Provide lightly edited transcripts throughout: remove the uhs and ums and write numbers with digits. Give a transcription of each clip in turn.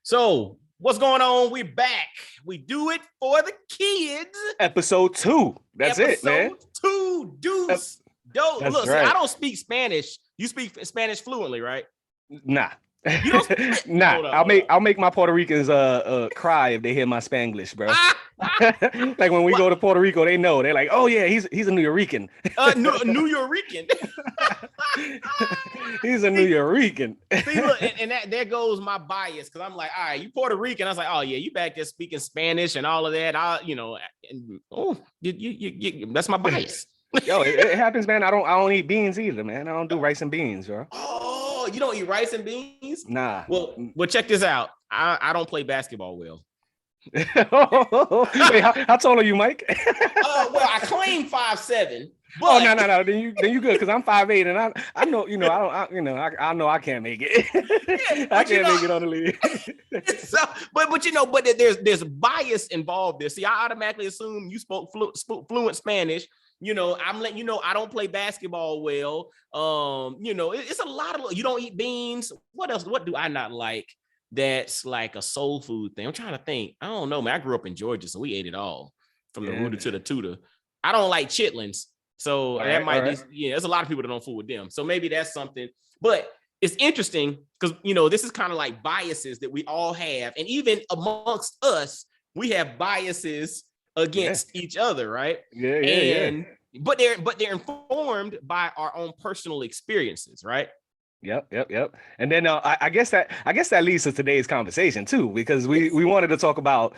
So, what's going on? We're back. We do it for the kids. Episode 2. That's it, man. Episode 2. Deuce. That's Look, right. see, I don't speak Spanish. You speak Spanish fluently, right? Nah. You don't speak. Nah. I'll make my Puerto Ricans cry if they hear my Spanglish, bro. Like when we go to Puerto Rico, they know. They're like, oh yeah, he's a New Yorican. New Yorican. He's a New Yorican. See, look, and that there goes my bias, because I'm like, all right, you Puerto Rican. I was like, oh yeah, you back there speaking Spanish and all of that. That's my bias. Yo, it happens, man. I don't eat beans either, man. I don't do rice and beans, bro. Oh, you don't eat rice and beans? Nah. Well, check this out. I don't play basketball well. Wait, how tall are you, Mike? Well, I claim 5'7". But... Oh no. Then you good, because I'm 5'8", and I know I know I can't make it. Yeah, I can't make it on the league. So, but there's bias involved there. See, I automatically assume you spoke fluent Spanish. I'm letting you know I don't play basketball well. It's a lot of, you don't eat beans. What else? What do I not like? That's like a soul food thing. I'm trying to think. I don't know, man. I grew up in Georgia, so we ate it all from the rooter to the tutor. I don't like chitlins. So that might be, there's a lot of people that don't fool with them. So maybe that's something. But it's interesting because, this is kind of like biases that we all have. And even amongst us, we have biases against each other, right? Yeah. But they're informed by our own personal experiences, right? Yep. And then I guess that leads to today's conversation too, because we wanted to talk about,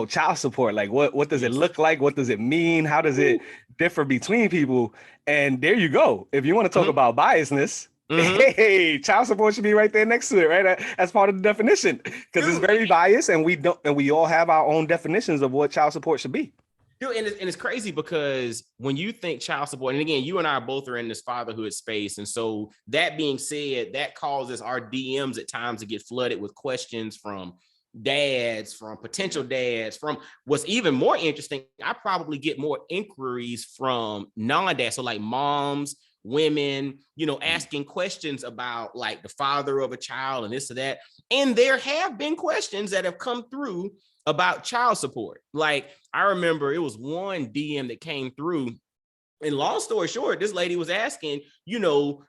child support. Like what does it look like? What does it mean? How does it differ between people? And there you go. If you want to talk about biasness, hey, child support should be right there next to it, right? As part of the definition, because it's very biased, and we all have our own definitions of what child support should be. Dude, and it's crazy because when you think child support, and again, you and I both are in this fatherhood space. And so that being said, that causes our DMs at times to get flooded with questions from dads, from potential dads, from what's even more interesting. I probably get more inquiries from non-dads. So like moms, women, asking questions about like the father of a child and this or that. And there have been questions that have come through about child support. Like I remember it was one DM that came through, and long story short, this lady was asking,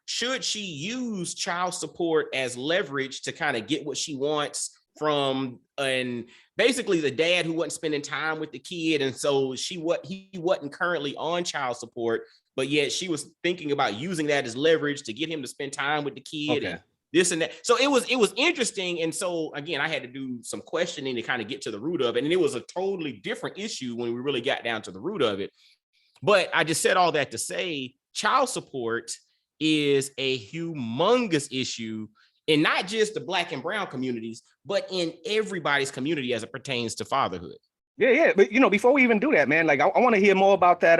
should she use child support as leverage to kind of get what she wants from, and basically the dad who wasn't spending time with the kid. And so he wasn't currently on child support, but yet she was thinking about using that as leverage to get him to spend time with the kid. Okay. And this and that. So it was interesting. And so again, I had to do some questioning to kind of get to the root of it. And it was a totally different issue when we really got down to the root of it. But I just said all that to say child support is a humongous issue in not just the Black and brown communities, but in everybody's community as it pertains to fatherhood. Yeah. But before we even do that, man, like I want to hear more about that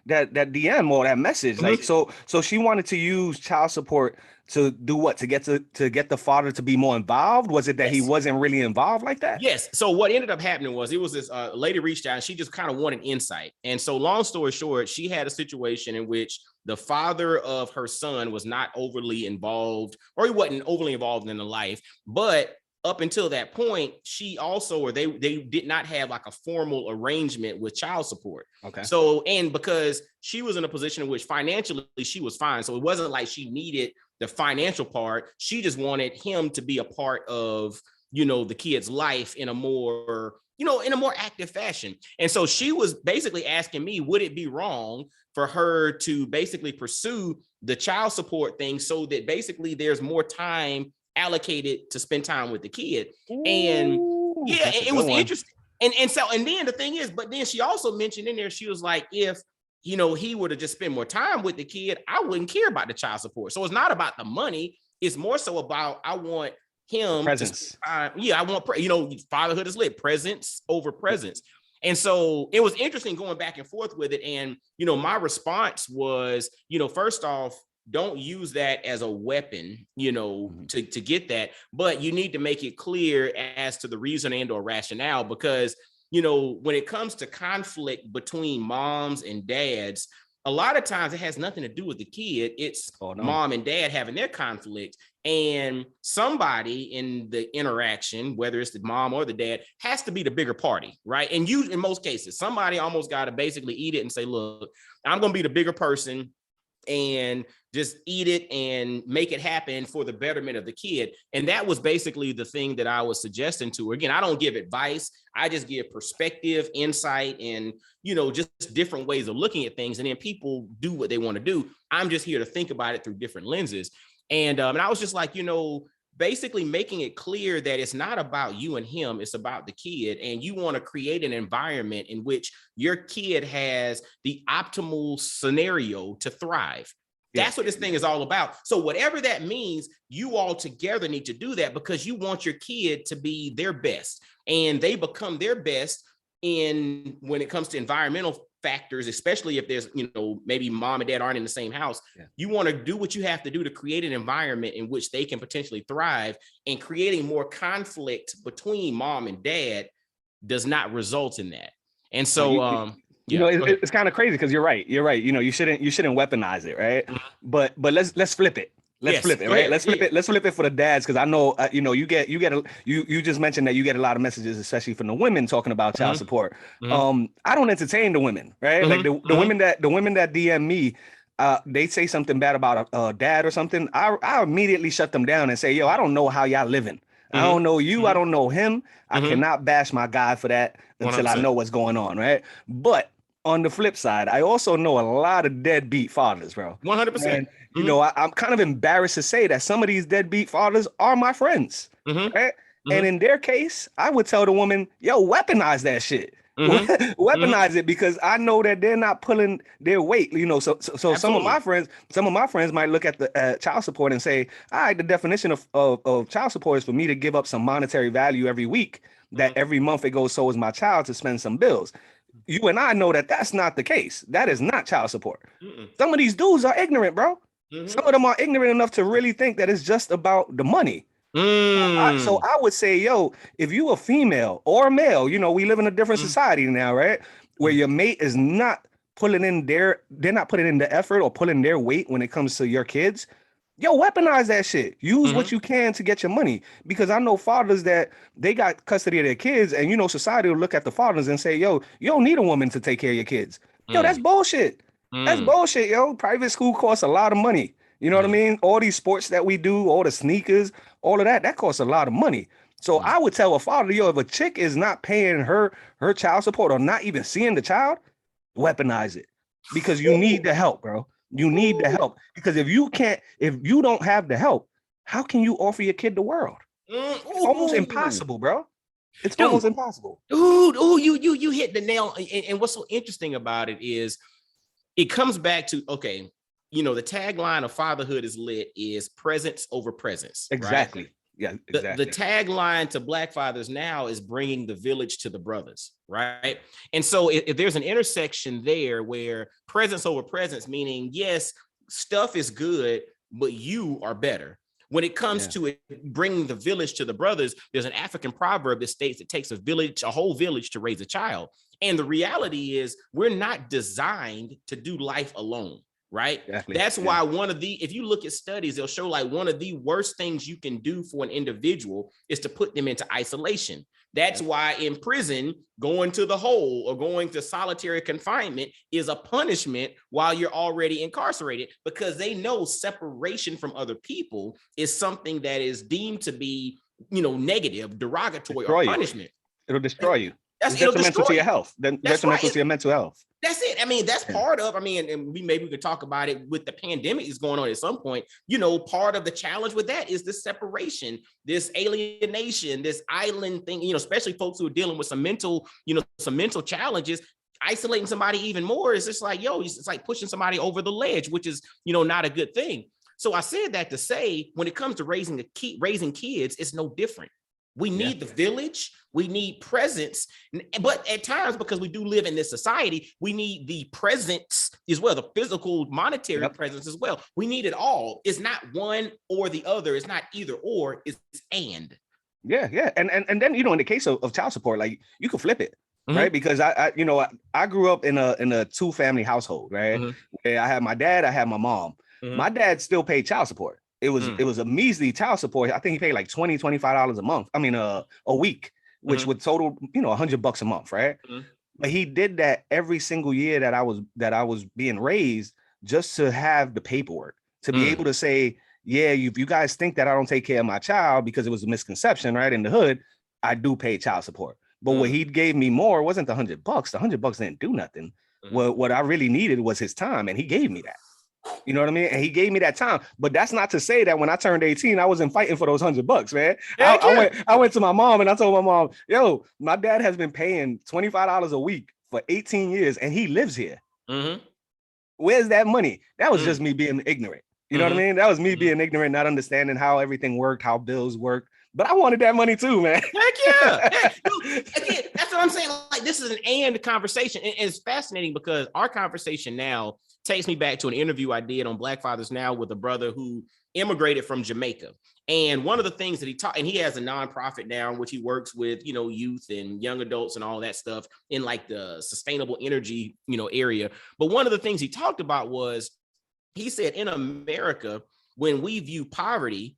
that DM or that message. Like so she wanted to use child support to do what? To get the father to be more involved? Was it that he wasn't really involved like that? Yes. So what ended up happening was it was this lady reached out and she just kind of wanted insight. And so long story short, she had a situation in which the father of her son was not overly involved, or he wasn't overly involved in the life, but up until that point, she also, or they did not have like a formal arrangement with child support. Okay. So, and because she was in a position in which financially she was fine. So it wasn't like she needed the financial part. She just wanted him to be a part of, the kid's life in a more, in a more active fashion. And so she was basically asking me, would it be wrong for her to basically pursue the child support thing so that basically there's more time allocated to spend time with the kid? And it was interesting. And then the thing is, but then she also mentioned in there, she was like, if he were to just spend more time with the kid, I wouldn't care about the child support. So it's not about the money. It's more so about, I want him presence. I want, fatherhood is lit, presence over presence. And so it was interesting going back and forth with it. And, my response was, first off, don't use that as a weapon, to get that, but you need to make it clear as to the reason and or rationale, because, when it comes to conflict between moms and dads, a lot of times it has nothing to do with the kid. It's mom and dad having their conflict, and somebody in the interaction, whether it's the mom or the dad, has to be the bigger party, right? And you, in most cases, somebody almost got to basically eat it and say, look, I'm going to be the bigger person and just eat it and make it happen for the betterment of the kid. And that was basically the thing that I was suggesting to her. Again, I don't give advice. I just give perspective, insight, and, you know, just different ways of looking at things. And then people do what they want to do. I'm just here to think about it through different lenses. And I was just like, you know, basically making it clear that it's not about you and him, it's about the kid. And you want to create an environment in which your kid has the optimal scenario to thrive. That's what this thing is all about. So whatever that means, you all together need to do that because you want your kid to be their best, and they become their best in when it comes to environmental factors, especially if there's, you know, maybe mom and dad aren't in the same house. You want to do what you have to do to create an environment in which they can potentially thrive, and creating more conflict between mom and dad does not result in that. And so, you know, it's kind of crazy because you're right. You know, you shouldn't weaponize it, right? But let's flip it. Let's flip it, right? Let's flip it. Let's flip it for the dads, because I know, you know, you just mentioned that you get a lot of messages, especially from the women, talking about child support. I don't entertain the women, right? Like the women that DM me, they say something bad about a dad or something. I immediately shut them down and say, yo, I don't know how y'all living. I don't know you. I don't know him. I cannot bash my guy for that until 100%. I know what's going on, right? But on the flip side, I also know a lot of deadbeat fathers, bro. 100%. And, you know, I'm kind of embarrassed to say that some of these deadbeat fathers are my friends, right? And in their case, I would tell the woman, yo, weaponize that shit. Weaponize it, because I know that they're not pulling their weight, you know. So some of my friends might look at the child support and say, all right, the definition of child support is for me to give up some monetary value every week, that every month it goes so is my child to spend some bills. You and I know that that's not the case. That is not child support. Some of these dudes are ignorant, bro. Some of them are ignorant enough to really think that it's just about the money. So I would say, yo, if you a female or a male, you know, we live in a different society now, right? Where your mate is not pulling in they're not putting in the effort or pulling their weight when it comes to your kids. Yo, weaponize that shit. Use what you can to get your money. Because I know fathers that they got custody of their kids, and, you know, society will look at the fathers and say, yo, you don't need a woman to take care of your kids. Yo, that's bullshit. That's bullshit, yo. Private school costs a lot of money. You know what I mean? All these sports that we do, all the sneakers, all of that costs a lot of money. So I would tell a father, yo, if a chick is not paying her child support or not even seeing the child, weaponize it. Because you need the help, bro. You need the help, because if you don't have the help, how can you offer your kid the world? It's almost impossible, bro. It's almost impossible. You hit the nail. And what's so interesting about it is it comes back to, okay, you know, the tagline of Fatherhood is Lit is presence over presence. Exactly. Right? Yeah, exactly. The tagline to Black fathers now is bringing the village to the brothers, right? And so if there's an intersection there where presence over presence, meaning, yes, stuff is good, but you are better. When it comes to it, bringing the village to the brothers, there's an African proverb that states it takes a whole village to raise a child. And the reality is we're not designed to do life alone. Right. Exactly. That's why if you look at studies, they'll show like one of the worst things you can do for an individual is to put them into isolation. That's why in prison, going to the hole or going to solitary confinement is a punishment while you're already incarcerated, because they know separation from other people is something that is deemed to be, you know, negative, derogatory, or punishment. It'll destroy you. It's detrimental to your health. Then detrimental to your mental health. That's it. I mean, that's part of, and maybe we could talk about it with the pandemic is going on at some point. You know, part of the challenge with that is this separation, this alienation, this island thing, you know, especially folks who are dealing with some mental challenges. Isolating somebody even more is just like, yo, it's like pushing somebody over the ledge, which is, you know, not a good thing. So I said that to say, when it comes to raising kids, it's no different. We need the village. We need presence. But at times, because we do live in this society, we need the presence as well, the physical, monetary presence as well. We need it all. It's not one or the other. It's not either or. It's and. Yeah. And then, you know, in the case of child support, like, you can flip it. right? Because I grew up in a 2-family household, right? Where I had my dad, I had my mom. My dad still paid child support. It was a measly child support. I think he paid like $25 a month. I mean, a week, which would total, $100 a month, right? But he did that every single year that I was being raised, just to have the paperwork, to be able to say, yeah, if you guys think that I don't take care of my child because it was a misconception, right? In the hood, I do pay child support. But what he gave me more wasn't the $100. The $100 didn't do nothing. What I really needed was his time, and he gave me that. You know what I mean? And he gave me that time. But that's not to say that when I turned 18, I wasn't fighting for those $100, man. I went to my mom and I told my mom, yo, my dad has been paying $25 a week for 18 years and he lives here. Where's that money? That was just me being ignorant. You know what I mean? That was me being ignorant, not understanding how everything worked, how bills work. But I wanted that money too, man. Heck yeah. Again, that's what I'm saying. Like, this is an and conversation. And it's fascinating because our conversation now takes me back to an interview I did on Black Fathers Now with a brother who immigrated from Jamaica. And one of the things that he taught, and he has a nonprofit now in which he works with, youth and young adults and all that stuff in like the sustainable energy, area. But one of the things he talked about was, he said, in America, when we view poverty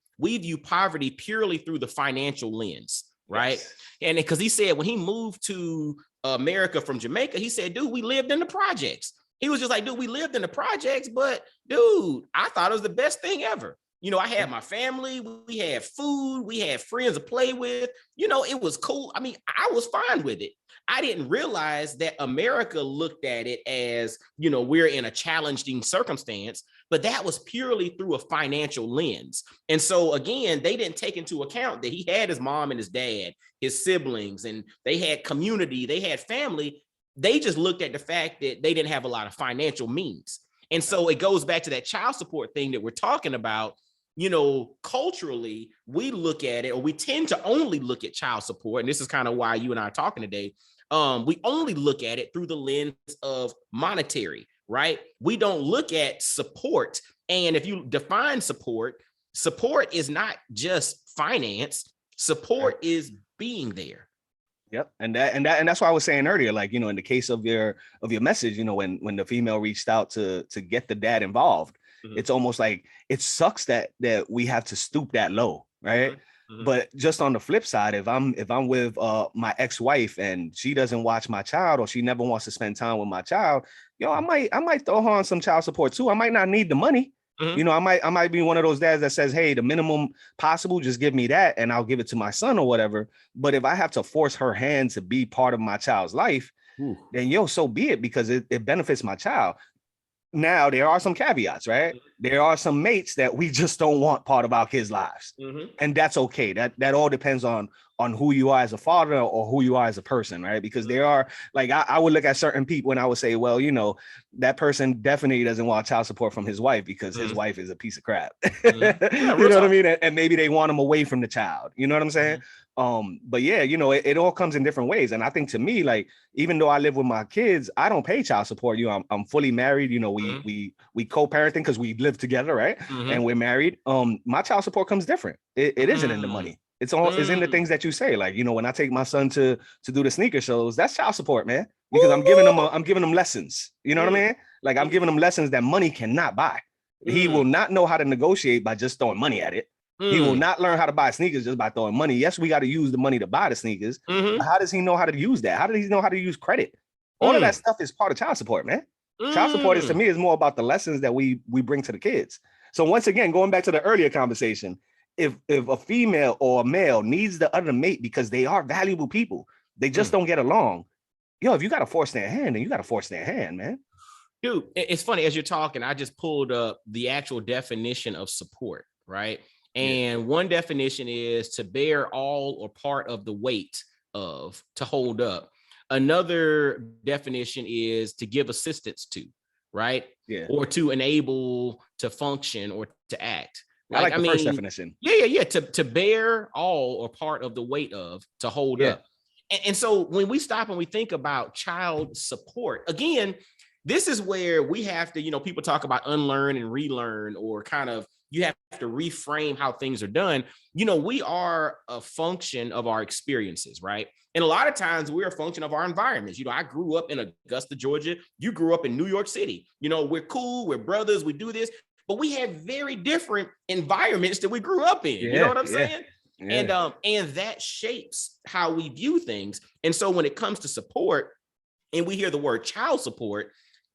purely through the financial lens, right? Yes. And because he said when he moved to America from Jamaica, he said, dude, we lived in the projects. He was just like, dude, we lived in the projects, but dude, I thought it was the best thing ever. I had my family, we had food, we had friends to play with, it was cool. I mean, I was fine with it. I didn't realize that America looked at it as, we're in a challenging circumstance, but that was purely through a financial lens. And so again, they didn't take into account that he had his mom and his dad, his siblings, and they had community, they had family. They just looked at the fact that they didn't have a lot of financial means. And so it goes back to that child support thing that we're talking about. Culturally, we look at it, or we tend to only look at child support. And this is kind of why you and I are talking today. We only look at it through the lens of monetary, right? We don't look at support. And if you define support is not just finance. Support is being there. Yep. And that's why I was saying earlier, like, in the case of your message, when the female reached out to get the dad involved, it's almost like it sucks that we have to stoop that low, right? But just on the flip side, if I'm with my ex-wife and she doesn't watch my child, or she never wants to spend time with my child, I might throw her on some child support too. I might not need the money. I might be one of those dads that says, hey, the minimum possible, just give me that and I'll give it to my son or whatever. But if I have to force her hand to be part of my child's life, then so be it, because it benefits my child. Now, there are some caveats, right? There are some mates that we just don't want part of our kids' lives. And that's okay. That all depends on who you are as a father or who you are as a person, right? Because there are, like, I would look at certain people and I would say, well, that person definitely doesn't want child support from his wife because his wife is a piece of crap. Yeah, you know what I mean? And maybe they want him away from the child. You know what I'm saying? But yeah, it all comes in different ways. And I think, to me, like, even though I live with my kids, I don't pay child support. I'm fully married. We co-parenting because we live together, right? And we're married. My child support comes different. It isn't in the money. It's in the things that you say. Like, when I take my son to do the sneaker shows, that's child support, man. Because I'm giving them lessons. You know what I mean? Like, I'm giving them lessons that money cannot buy. He will not know how to negotiate by just throwing money at it. He will not learn how to buy sneakers just by throwing money. Yes, we got to use the money to buy the sneakers. But how does he know how to use that? How does he know how to use credit? All of that stuff is part of child support, man. Child support to me is more about the lessons that we bring to the kids. So once again, going back to the earlier conversation, if a female or a male needs the other mate because they are valuable people, they just don't get along. If you got to force their hand, then you got to force their hand, man. Dude, it's funny, as you're talking, I just pulled up the actual definition of support, right? And one definition is to bear all or part of the weight of, to hold up. Another definition is to give assistance to, right? Yeah. Or to enable, to function, or to act. Like, I mean, first definition. Yeah. To bear all or part of the weight of, to hold up. And so when we stop and we think about child support, again, this is where we have to, people talk about unlearn and relearn, or kind of, you have to reframe how things are done. We are a function of our experiences, right? And a lot of times we're a function of our environments. I grew up in Augusta, Georgia. You grew up in New York City. We're cool, we're brothers, we do this, but we have very different environments that we grew up in. You know what I'm saying? Yeah. And that shapes how we view things. And so when it comes to support, and we hear the word child support,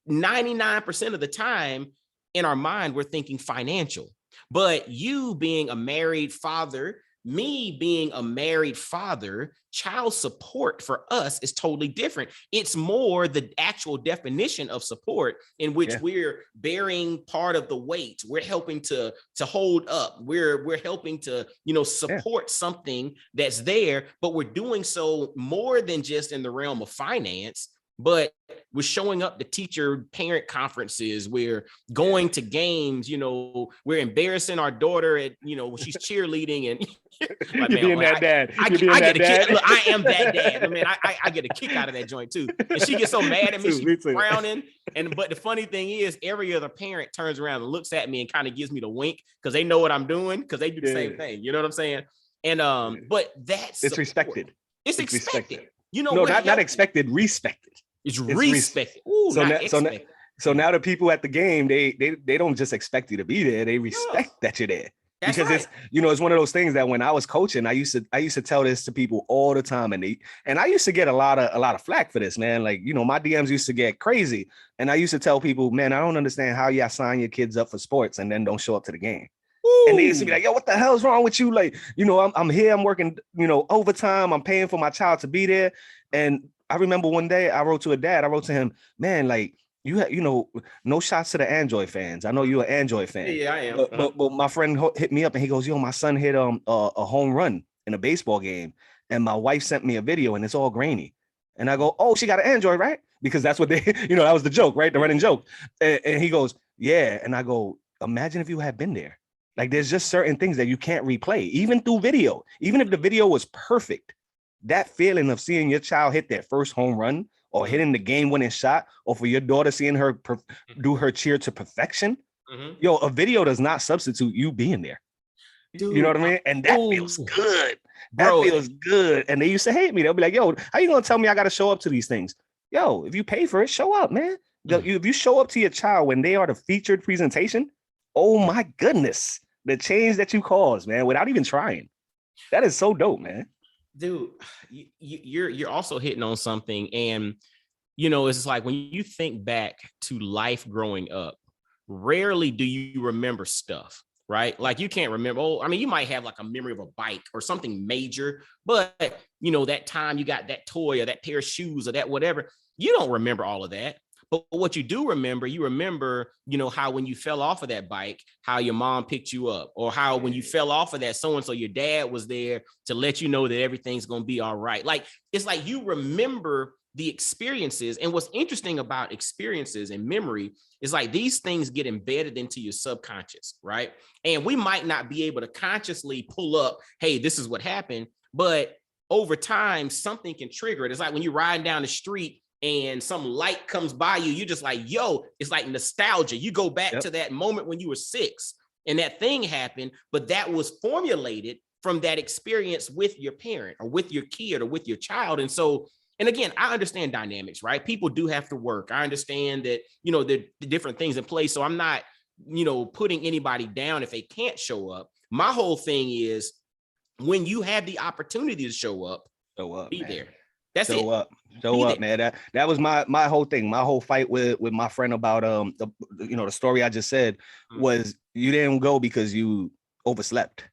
99% of the time in our mind, we're thinking financial. But you being a married father, me being a married father, child support for us is totally different. It's more the actual definition of support in which we're bearing part of the weight. We're helping to hold up. We're helping to, support something that's there, but we're doing so more than just in the realm of finance. But we're showing up to teacher parent conferences. We're going to games. We're embarrassing our daughter at, when she's cheerleading. And like, you're being that dad. I get a kick. Look, I am that dad. Man, I get a kick out of that joint too. And she gets so mad at me, she's frowning. But the funny thing is, every other parent turns around and looks at me and kind of gives me the wink because they know what I'm doing, because they do the same thing. You know what I'm saying? And but that's it's respected. It's expected. Not expected, respected. It's respected. Ooh, so now the people at the game, they don't just expect you to be there. They respect that you're there. That's because right. It's one of those things that when I was coaching, I used to tell this to people all the time, and I used to get a lot of flack for this, man. Like, my DMs used to get crazy, and I used to tell people, man, I don't understand how y'all sign your kids up for sports and then don't show up to the game. Ooh. And they used to be like, yo, what the hell's wrong with you? Like, I'm here, I'm working, overtime, I'm paying for my child to be there. And I remember one day I wrote to him, man, like, no shots to the Android fans. I know you're an Android fan. Yeah, I am. But my friend hit me up and he goes, yo, my son hit a home run in a baseball game. And my wife sent me a video and it's all grainy. And I go, oh, she got an Android, right? Because that's what they, that was the joke, right? The running joke. And he goes, yeah. And I go, imagine if you had been there. Like, there's just certain things that you can't replay, even through video. Even if the video was perfect, that feeling of seeing your child hit their first home run or hitting the game-winning shot, or for your daughter seeing her do her cheer to perfection, a video does not substitute you being there. Dude, you know what I mean? And that feels good. That feels good. And they used to hate me. They'll be like, yo, how you gonna tell me I gotta show up to these things? Yo, if you pay for it, show up, man. If you show up to your child when they are the featured presentation, oh my goodness, the change that you cause, man, without even trying. That is so dope, man. Dude, you're also hitting on something. And, it's like when you think back to life growing up, rarely do you remember stuff, right? Like, you can't remember. You might have like a memory of a bike or something major, but that time you got that toy or that pair of shoes or that whatever, you don't remember all of that. But what you do remember, how when you fell off of that bike, how your mom picked you up, or how when you fell off of that so-and-so, your dad was there to let you know that everything's going to be all right. Like, it's like you remember the experiences. And what's interesting about experiences and memory is like these things get embedded into your subconscious, right? And we might not be able to consciously pull up, hey, this is what happened, but over time, something can trigger it. It's like when you're riding down the street and some light comes by you, you're just like, yo, it's like nostalgia. You go back to that moment when you were 6 and that thing happened, but that was formulated from that experience with your parent or with your kid or with your child. And so, and again, I understand dynamics, right? People do have to work. I understand that, the different things in place. So I'm not, putting anybody down if they can't show up. My whole thing is when you have the opportunity to show up, be man. There. That's show it. Show up, man. That was my whole thing. My whole fight with my friend about the story I just said was you didn't go because you overslept.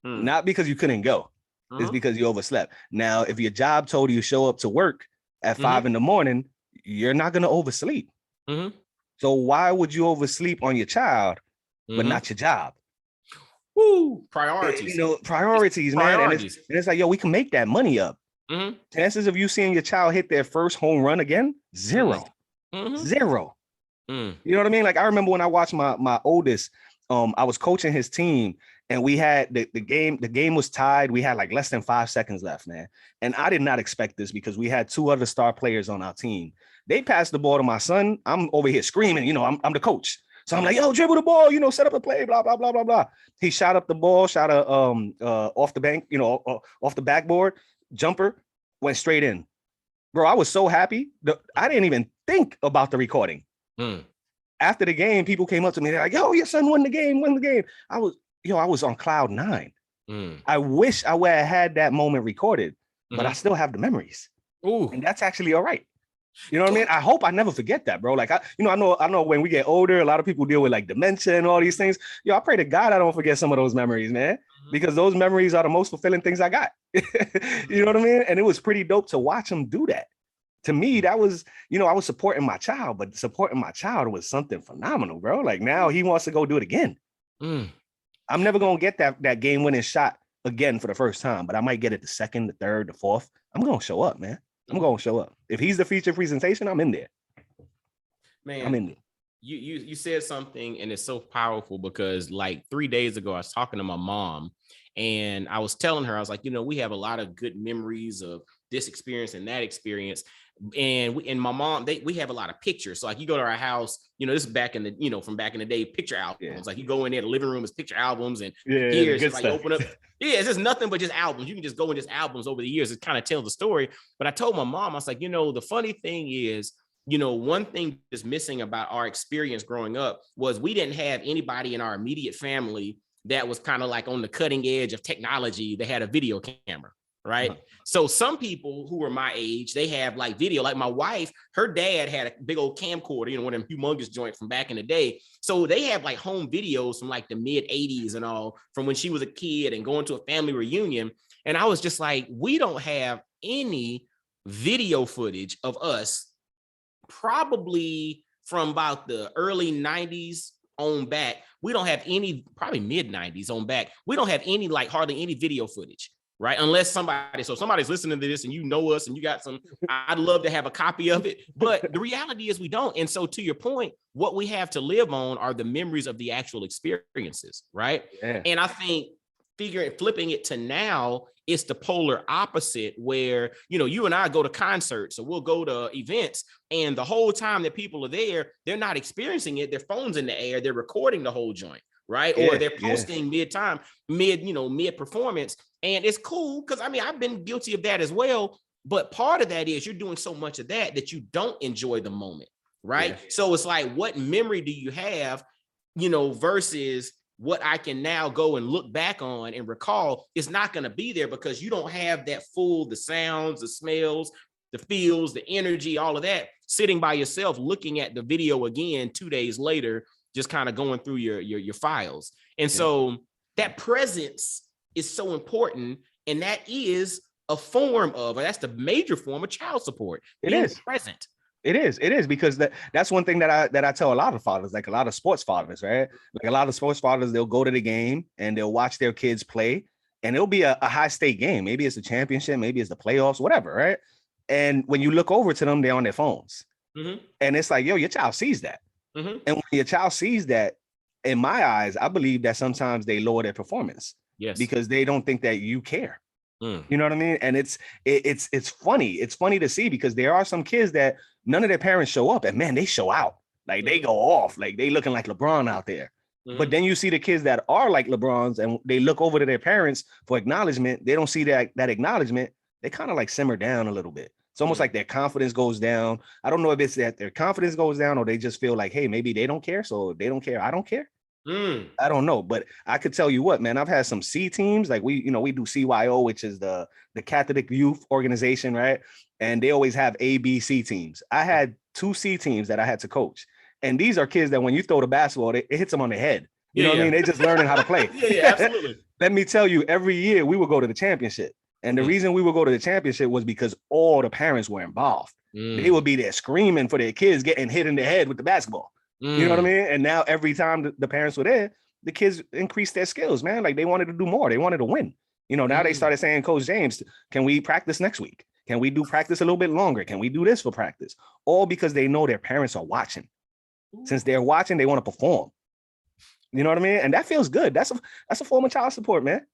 Not because you couldn't go. It's because you overslept. Now, if your job told you show up to work at 5 a.m, you're not gonna oversleep. So why would you oversleep on your child, but not your job? Woo, priorities. Priorities, man. And it's like, yo, we can make that money up. Chances of you seeing your child hit their first home run again, 0. 0. You know what I mean? Like, I remember when I watched my oldest, I was coaching his team and we had the game was tied. We had like less than 5 seconds left, man. And I did not expect this because we had 2 other star players on our team. They passed the ball to my son. I'm over here screaming, I'm the coach. So I'm like, yo, dribble the ball, set up a play, blah, blah, blah, blah, blah. He shot up the ball, shot a off the bank, off the backboard, jumper, went straight in. Bro, I was so happy. I didn't even think about the recording. After the game, people came up to me. They're like, yo, your son won the game. I was on cloud 9. I wish I would have had that moment recorded, but I still have the memories. Ooh. And that's actually all right. You know what I mean? I hope I never forget that, bro. Like, I know when we get older, a lot of people deal with like dementia and all these things. I pray to God I don't forget some of those memories, man, because those memories are the most fulfilling things I got. You know what I mean? And it was pretty dope to watch him do that. To me, that was, I was supporting my child, but supporting my child was something phenomenal, bro. Like now he wants to go do it again. I'm never going to get that game-winning shot again for the first time, but I might get it the second, the third, the fourth. I'm going to show up, man. I'm going to show up. If he's the feature presentation, I'm in there. Man, I'm in there. You said something, and it's so powerful because like 3 days ago, I was talking to my mom, and I was telling her, I was like, we have a lot of good memories of this experience and that experience. And my mom, we have a lot of pictures. So like you go to our house, this is back in the, from back in the day, picture albums. Yeah. Like you go in there, the living room is picture albums, and here it's just like you open up. Yeah, it's just nothing but just albums. You can just go in just albums over the years. It kind of tells the story. But I told my mom, I was like, the funny thing is, one thing that's missing about our experience growing up was we didn't have anybody in our immediate family that was kind of like on the cutting edge of technology. They had a video camera, right? So some people who were my age, they have like video, like my wife, her dad had a big old camcorder, one of them humongous joints from back in the day. So they have like home videos from like the mid 80s and all from when she was a kid and going to a family reunion. And I was just like, we don't have any video footage of us probably from about the early 90s on back. We don't have any, probably mid 90s on back. We don't have any, like hardly any video footage, right? Unless somebody's listening to this and you know us and you got some, I'd love to have a copy of it. But the reality is we don't. And so to your point, what we have to live on are the memories of the actual experiences, right? Yeah. And I think flipping it to now, it's the polar opposite where, you and I go to concerts or we'll go to events, and the whole time that people are there, they're not experiencing it. Their phone's in the air. They're recording the whole joint, right? Yeah, or they're posting mid performance. And it's cool because I've been guilty of that as well. But part of that is you're doing so much of that you don't enjoy the moment, right? Yeah. So it's like, what memory do you have, versus what I can now go and look back on and recall is not going to be there because you don't have that the sounds, the smells, the feels, the energy, all of that sitting by yourself, looking at the video again 2 days later, just kind of going through your files. And so that presence is so important. And that is a form of, or that's the major form of child support. It is present. It is because that's one thing that I tell a lot of fathers, like a lot of sports fathers, right? Like a lot of sports fathers, they'll go to the game and they'll watch their kids play, and it'll be a high stake game. Maybe it's a championship, maybe it's the playoffs, whatever, right? And when you look over to them, they're on their phones. And it's like, yo, your child sees that. And when your child sees that, in my eyes, I believe that sometimes they lower their performance. Yes. Because they don't think that you care. You know what I mean? And it's funny. It's funny to see because there are some kids that none of their parents show up, and man, they show out. Like they go off, like they looking like LeBron out there. But then you see the kids that are like LeBrons and they look over to their parents for acknowledgement. They don't see that acknowledgement. They kind of like simmer down a little bit. It's almost like their confidence goes down. I don't know if it's that their confidence goes down or they just feel like, hey, maybe they don't care. So if they don't care, I don't care. I don't know, but I could tell you what, man, I've had some C teams, like we do CYO, which is the Catholic Youth Organization, right? And they always have A, B, C teams. I had 2 C teams that I had to coach. And these are kids that when you throw the basketball, it hits them on the head. You know what I mean? They just learning how to play. Yeah, absolutely. Let me tell you, every year we would go to the championship. And the reason we would go to the championship was because all the parents were involved. They would be there screaming for their kids getting hit in the head with the basketball. You know what I mean? And now every time the parents were there, the kids increased their skills, man. Like they wanted to do more. They wanted to win. Now they started saying, Coach James, can we practice next week? Can we do practice a little bit longer? Can we do this for practice? All because they know their parents are watching. Since they're watching, they want to perform. You know what I mean? And that feels good. That's a form of child support, man.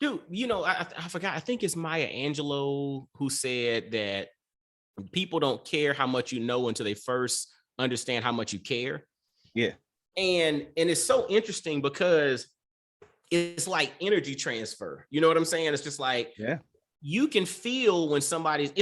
Dude, I forgot. I think it's Maya Angelou who said that people don't care how much you know until they first understand how much you care. Yeah. And it's so interesting because it's like energy transfer. You know what I'm saying? It's just like, Yeah. you can feel when it's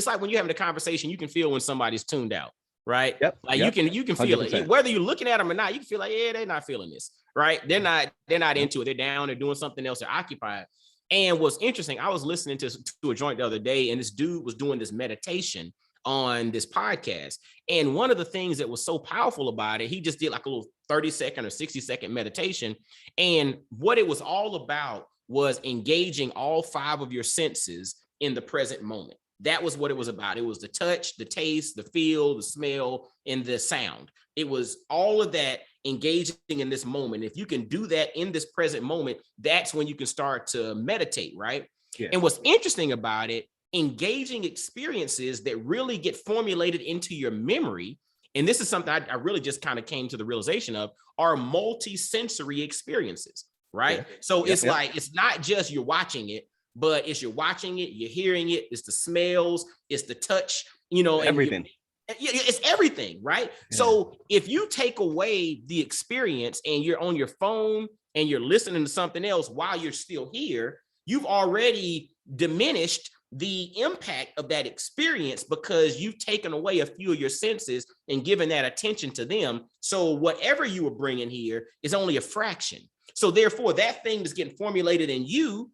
like when you're having a conversation, you can feel when somebody's tuned out, right? Yep. Like Yep. you can feel it, 100%. whether you're looking at them or not. You can feel like, yeah, they're not feeling this, right? They're not Yep. into it. They're down. They're doing something else. They're occupied. And what's interesting, I was listening to a joint the other day, and this dude was doing this meditation on this podcast. And one of the things that was so powerful about it, he just did like a little 30-second or 60-second meditation. And what it was all about was engaging all 5 of your senses in the present moment. That was what it was about. It was the touch, the taste, the feel, the smell, and the sound. It was all of that engaging in this moment. If you can do that in this present moment, that's when you can start to meditate, right? Yeah. And what's interesting about it, engaging experiences that really get formulated into your memory, and this is something I really just kind of came to the realization of, are multi-sensory experiences, right? Yeah. So it's like, it's not just you're watching it, but it's you're watching it, you're hearing it, it's the smells, it's the touch, you know, everything. It's everything, right? Yeah. So if you take away the experience and you're on your phone and you're listening to something else while you're still here, you've already diminished the impact of that experience because you've taken away a few of your senses and given that attention to them. So whatever you were bringing here is only a fraction. So therefore, that thing that's getting formulated in you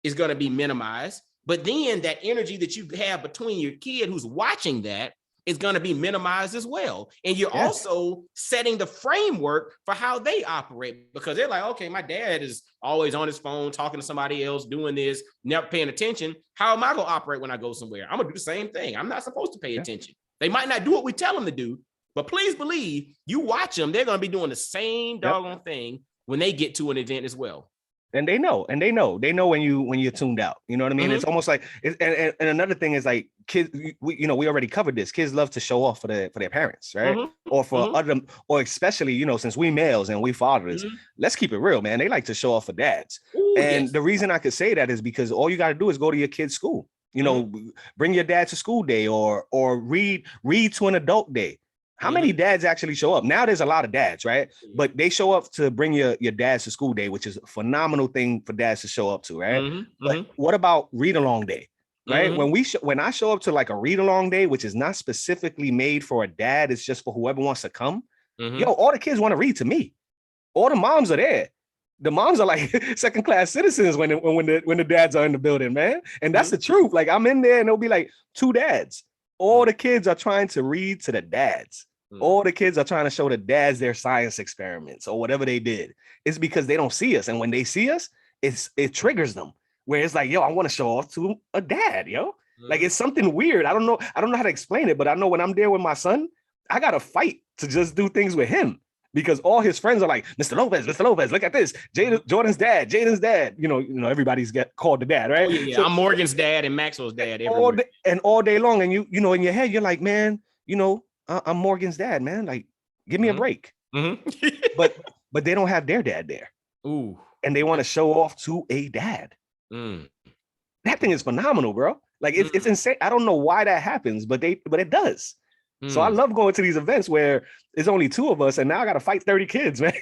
is going to be minimized. But then that energy that you have between your kid who's watching that is going to be minimized as well. And you're also setting the framework for how they operate, because they're like, okay, my dad is always on his phone, talking to somebody else, doing this, never paying attention. How am I going to operate when I go somewhere? I'm going to do the same thing. I'm not supposed to pay attention. They might not do what we tell them to do, but please believe, you watch them, they're going to be doing the same doggone thing when they get to an event as well. And they know when you're tuned out, you know what I mean? Mm-hmm. It's almost like, and another thing is like kids, we already covered this. Kids love to show off for their parents, right? Mm-hmm. Or for other, or especially, since we males and we fathers, let's keep it real, man. They like to show off for dads. Ooh, and the reason I could say that is because all you got to do is go to your kid's school, bring your dad to school day or read to an adult day. How many dads actually show up? Now there's a lot of dads, right? But they show up to bring your dads to school day, which is a phenomenal thing for dads to show up to, right? But what about read along day, right? When I show up to like a read along day, which is not specifically made for a dad, it's just for whoever wants to come. All the kids want to read to me. All the moms are there. The moms are like second class citizens when the dads are in the building, man. And that's the truth. Like I'm in there and there'll be like 2 dads. All the kids are trying to read to the dads. All the kids are trying to show the dads their science experiments or whatever they did. It's because they don't see us. And when they see us, it triggers them where it's like, yo, I want to show off to a dad, yo. Like it's something weird. I don't know how to explain it, but I know when I'm there with my son, I got to fight to just do things with him because all his friends are like, Mr. Lopez, look at this. Jordan's dad, Jaden's dad. Everybody's called the dad, right? Oh, yeah. So, I'm Morgan's dad and Maxwell's dad. All day long. And in your head, you're like, man, I'm Morgan's dad, man. Like, give me a break. but they don't have their dad there. Ooh. And they want to show off to a dad. That thing is phenomenal, bro. Like it's insane. I don't know why that happens, but it does. So I love going to these events where there's only 2 of us, and now I got to fight 30 kids, man.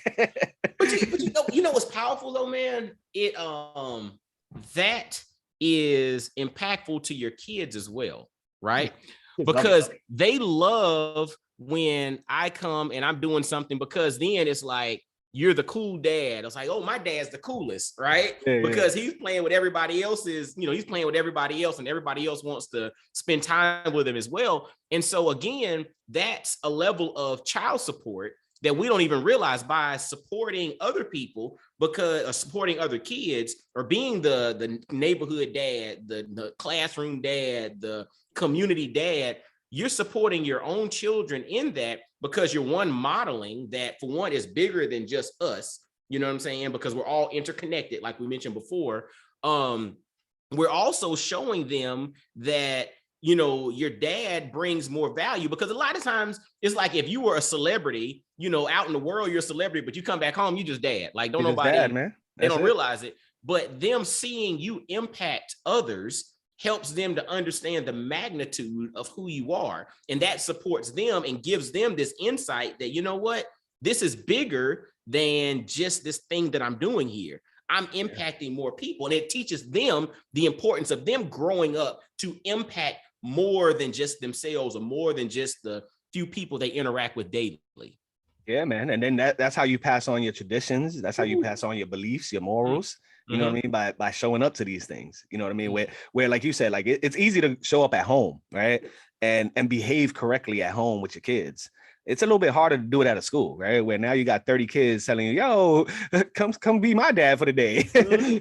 but you know what's powerful though, man? It that is impactful to your kids as well, right? Because they love when I come and I'm doing something, because then it's like, you're the cool dad. It's like, oh, my dad's the coolest, right? Yeah, because he's playing with everybody else's, he's playing with everybody else and everybody else wants to spend time with him as well. And so again, that's a level of child support that we don't even realize by supporting other people, because supporting other kids or being the neighborhood dad, the classroom dad, the community dad. You're supporting your own children in that, because you're modeling that, for one, is bigger than just us. You know what I'm saying? Because we're all interconnected, like we mentioned before. We're also showing them that, your dad brings more value, because a lot of times it's like, if you were a celebrity, out in the world, you're a celebrity, but you come back home, you just dad. Like, don't nobody, dad, man. They don't realize it. But them seeing you impact others helps them to understand the magnitude of who you are. And that supports them and gives them this insight that, this is bigger than just this thing that I'm doing here. I'm impacting more people, and it teaches them the importance of them growing up to impact more than just themselves or more than just the few people they interact with daily. Yeah, man. And then that's how you pass on your traditions. That's how you pass on your beliefs, your morals. You know what I mean? By showing up to these things. You know what I mean? Where like you said, like it's easy to show up at home, right? And behave correctly at home with your kids. It's a little bit harder to do it at a school, right? Where now you got 30 kids telling you, yo, come be my dad for the day.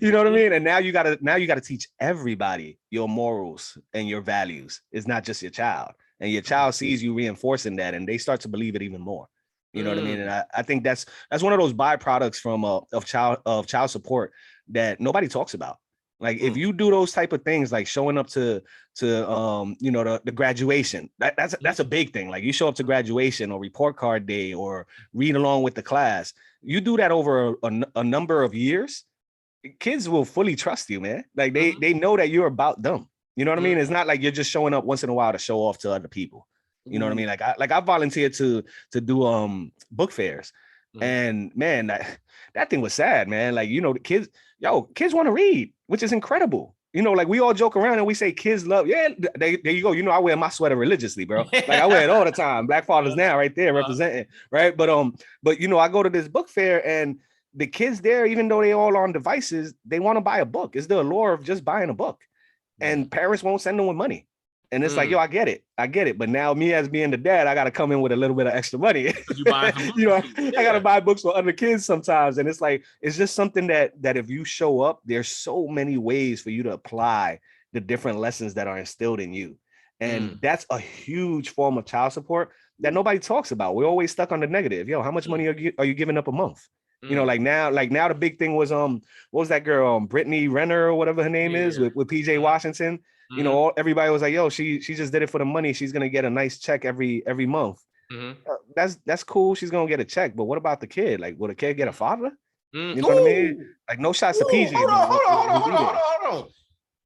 You know what I mean? And now you gotta teach everybody your morals and your values. It's not just your child. And your child sees you reinforcing that, and they start to believe it even more. You know what I mean? And I think that's one of those byproducts from of child support that nobody talks about. Like if you do those type of things, like showing up to you know, the graduation, that's a big thing. Like you show up to graduation or report card day or read along with the class. You do that over a number of years, kids will fully trust you, man. Like they know that you're about them. You know what I mean? It's not like you're just showing up once in a while to show off to other people. You know what I mean? Like I volunteered to do book fairs, and man, that thing was sad, man. Like, you know, the kids want to read, which is incredible. You know, like we all joke around and we say kids love. Yeah, there you go. You know, I wear my sweater religiously, bro. Like I wear it all the time. Black Fathers Now, right there, representing, right? But you know, I go to this book fair and the kids there, even though they all on devices, they want to buy a book. It's the allure of just buying a book, and parents won't send them with money. And it's like, yo, I get it. But now me as being the dad, I got to come in with a little bit of extra money. You know, I got to buy books for other kids sometimes. And it's like, it's just something that if you show up, there's so many ways for you to apply the different lessons that are instilled in you. And that's a huge form of child support that nobody talks about. We're always stuck on the negative. Yo, how much money are you giving up a month? You know, like now the big thing was, what was that girl, Brittany Renner or whatever her name is with PJ Washington. You know, everybody was like, yo, she just did it for the money. She's going to get a nice check every month. That's cool. She's going to get a check. But what about the kid? Like, will the kid get a father? You know what I mean? Like, no shots to PJ. Hold on.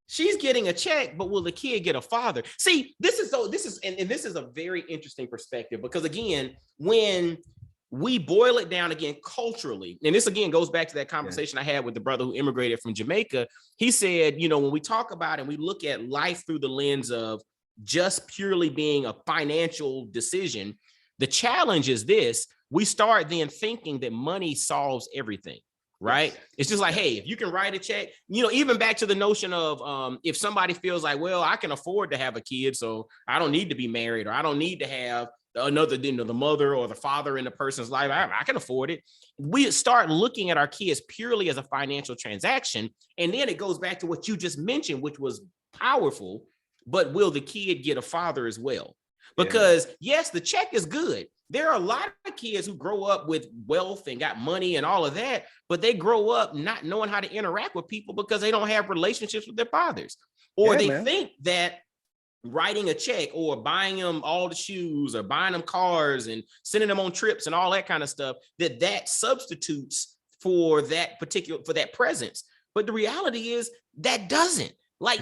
She's getting a check, but will the kid get a father? See, this is a very interesting perspective, because again, when we boil it down again culturally, and this again goes back to that conversation I had with the brother who immigrated from Jamaica. He said, you know, when we talk about and we look at life through the lens of just purely being a financial decision, the challenge is this: we start then thinking that money solves everything, right? It's just like, hey, if you can write a check, you know, even back to the notion of if somebody feels like, well, I can afford to have a kid, so I don't need to be married, or I don't need to have another, you know, the mother or the father in the person's life. I can afford it. We start looking at our kids purely as a financial transaction. And then it goes back to what you just mentioned, which was powerful. But will the kid get a father as well? Because yes, the check is good. There are a lot of kids who grow up with wealth and got money and all of that, but they grow up not knowing how to interact with people because they don't have relationships with their fathers. Or they think that writing a check or buying them all the shoes or buying them cars and sending them on trips and all that kind of stuff, that substitutes for that presence. But the reality is that doesn't.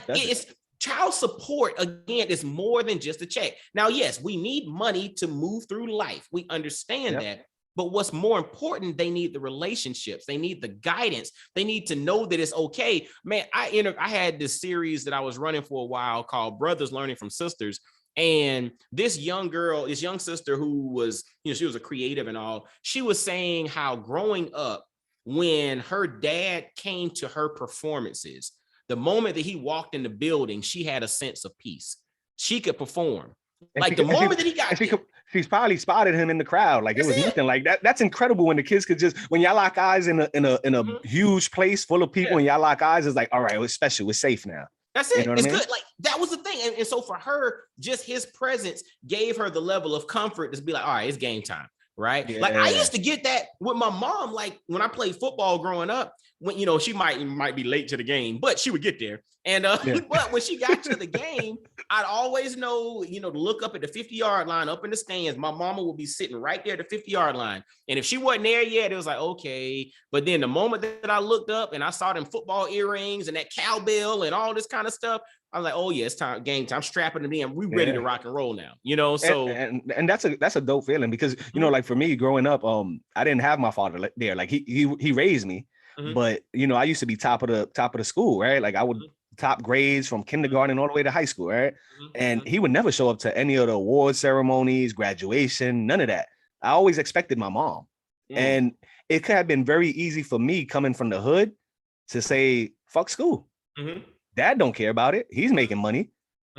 It's child support, again, is more than just a check. Now, yes, we need money to move through life. We understand that. But what's more important, they need the relationships. They need the guidance. They need to know that it's okay. Man, I had this series that I was running for a while called Brothers Learning from Sisters. And this young sister who was, you know, she was a creative and all, she was saying how growing up, when her dad came to her performances, the moment that he walked in the building, she had a sense of peace. She could perform. Like the moment that he got she's probably spotted him in the crowd. Like it was nothing like that. That's incredible when the kids could just, when y'all lock eyes in a huge place full of people and y'all lock eyes, it's like, all right, it's special. It's safe now. That's it. It's good. Like that was the thing. And so for her, just his presence gave her the level of comfort to be like, all right, it's game time. Right. Like I used to get that with my mom. Like when I played football growing up, when, you know, she might be late to the game, but she would get there. And but when she got to the game, I'd always know, you know, to look up at the 50-yard line up in the stands. My mama would be sitting right there at the 50-yard line. And if she wasn't there yet, it was like, okay. But then the moment that I looked up and I saw them football earrings and that cowbell and all this kind of stuff, I was like, oh yeah, it's time, game time. I'm strapping them in. We're ready to rock and roll now, you know? So and that's a dope feeling because, you know, like for me growing up, I didn't have my father there. Like he raised me, but you know, I used to be top of the school, right? Like I would top grades from kindergarten all the way to high school, right? And he would never show up to any of the award ceremonies, graduation, none of that. I always expected my mom. And it could have been very easy for me coming from the hood to say, fuck school. Dad don't care about it. He's making money.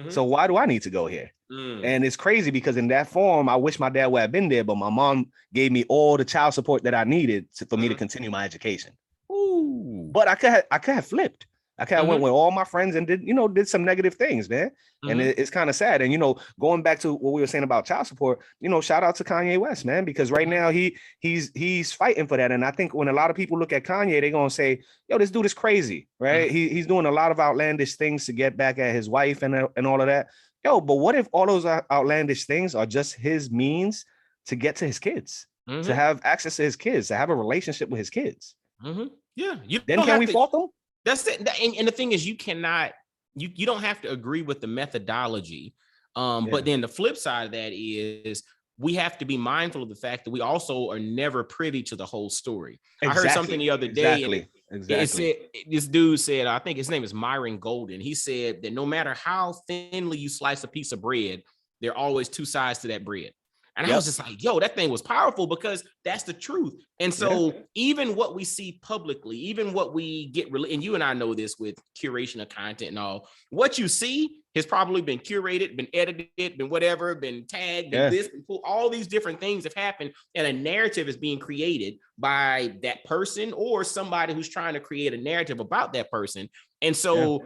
So why do I need to go here? And it's crazy because in that form, I wish my dad would have been there, but my mom gave me all the child support that I needed for me to continue my education. But I could have flipped. I kind of went with all my friends and did some negative things, man. And it's kind of sad. And, you know, going back to what we were saying about child support, you know, shout out to Kanye West, man, because right now he's fighting for that. And I think when a lot of people look at Kanye, they're going to say, yo, this dude is crazy, right? He's doing a lot of outlandish things to get back at his wife and all of that. Yo, but what if all those outlandish things are just his means to get to his kids, to have access to his kids, to have a relationship with his kids? Yeah. Then can we fault them? That's it. And the thing is, you cannot, you don't have to agree with the methodology. But then the flip side of that is we have to be mindful of the fact that we also are never privy to the whole story. I heard something the other day. It said, this dude said, I think his name is Myron Golden. He said that no matter how thinly you slice a piece of bread, there are always two sides to that bread. And I was just like, yo, that thing was powerful because that's the truth. And so even what we see publicly, even what we get, and you and I know this with curation of content and all, what you see has probably been curated, been edited, been whatever, been tagged, been this, been all these different things have happened. And a narrative is being created by that person or somebody who's trying to create a narrative about that person. And so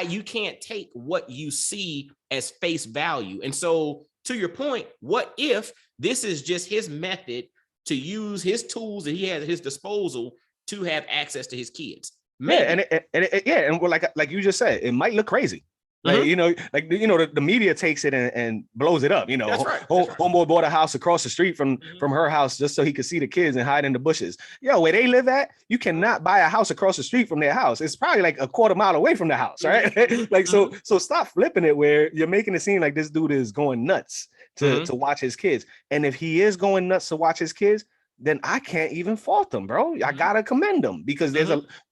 you can't take what you see as face value. And so to your point, what if this is just his method to use his tools that he has at his disposal to have access to his kids? Maybe. And like you just said, it might look crazy. Like, the media takes it and blows it up. You know, homeboy bought a house across the street from her house just so he could see the kids and hide in the bushes. Yo, where they live at, you cannot buy a house across the street from their house. It's probably like a quarter mile away from the house, right? Like, so stop flipping it where you're making it seem like this dude is going nuts to watch his kids. And if he is going nuts to watch his kids, then I can't even fault them, bro. I gotta commend them because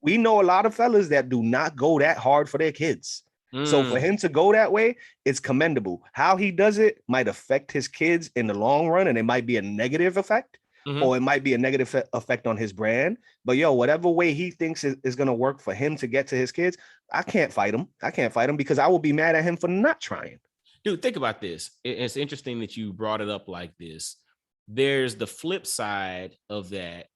we know a lot of fellas that do not go that hard for their kids. So for him to go that way, it's commendable. How he does it might affect his kids in the long run, and it might be a negative effect, or it might be a negative effect on his brand. But yo, whatever way he thinks is going to work for him to get to his kids, I can't fight him. I can't fight him because I will be mad at him for not trying. Dude, think about this. It's interesting that you brought it up like this. There's the flip side of that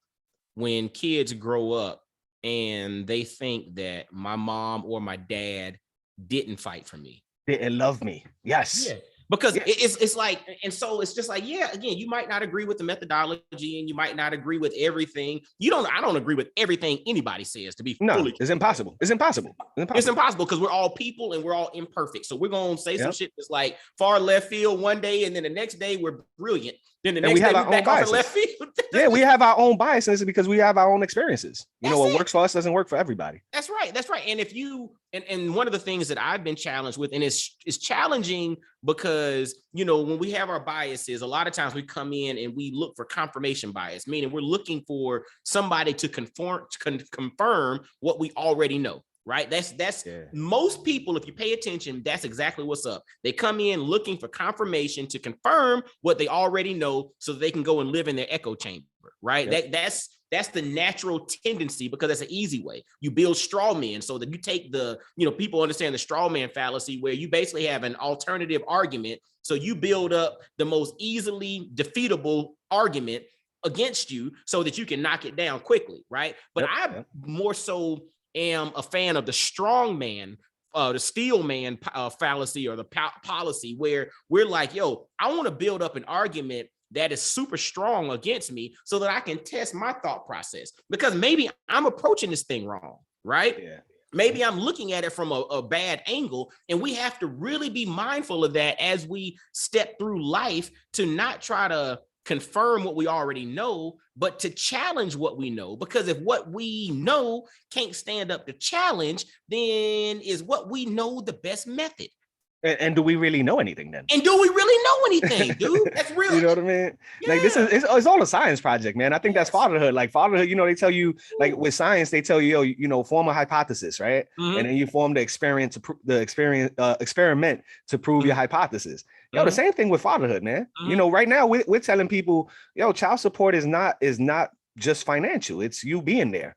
when kids grow up and they think that my mom or my dad didn't fight for me, didn't love me. Yes. Because it's like, and so it's just like, again, you might not agree with the methodology and you might not agree with everything. I don't agree with everything anybody says, to be fully. It's impossible. It's impossible because we're all people and we're all imperfect. So we're going to say some shit that's like far left field one day and then the next day we're brilliant. Then the next day we're back off the left field. We have our own biases because we have our own experiences. What works for us doesn't work for everybody. That's right. And if you, and one of the things that I've been challenged with, and it's challenging because, when we have our biases, a lot of times we come in and we look for confirmation bias, meaning we're looking for somebody to confirm what we already know. Right. That's most people, if you pay attention, that's exactly what's up. They come in looking for confirmation to confirm what they already know so that they can go and live in their echo chamber. Right. That's the natural tendency because that's an easy way. You build straw men so that you take people understand the straw man fallacy where you basically have an alternative argument. So you build up the most easily defeatable argument against you so that you can knock it down quickly. Right. But I more so am a fan of the strong man, the steel man fallacy or the policy where we're like, yo, I want to build up an argument that is super strong against me so that I can test my thought process, because maybe I'm approaching this thing wrong, right? Yeah. Maybe I'm looking at it from a bad angle, and we have to really be mindful of that as we step through life, to not try to confirm what we already know, but to challenge what we know. Because if what we know can't stand up to challenge, then is what we know the best method? And do we really know anything then? And do we really know anything, dude? That's real. You know what I mean? Yeah. Like, it's all a science project, man. I think that's fatherhood. Like fatherhood, they tell you, like with science, they tell you, form a hypothesis, right? And then you form the experiment to prove your hypothesis. The same thing with fatherhood, man. Right now we're telling people, child support is not just financial. It's you being there.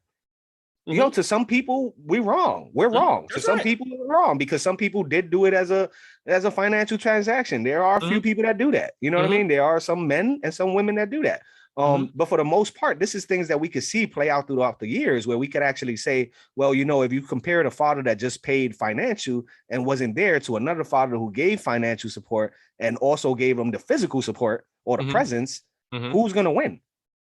To some people, we're wrong. To some people, we're wrong, because some people did do it as a financial transaction. There are a few people that do that. You know what I mean? There are some men and some women that do that. But for the most part, this is things that we could see play out throughout the years, where we could actually say, well, if you compare the father that just paid financial and wasn't there to another father who gave financial support and also gave them the physical support or the presence, who's going to win?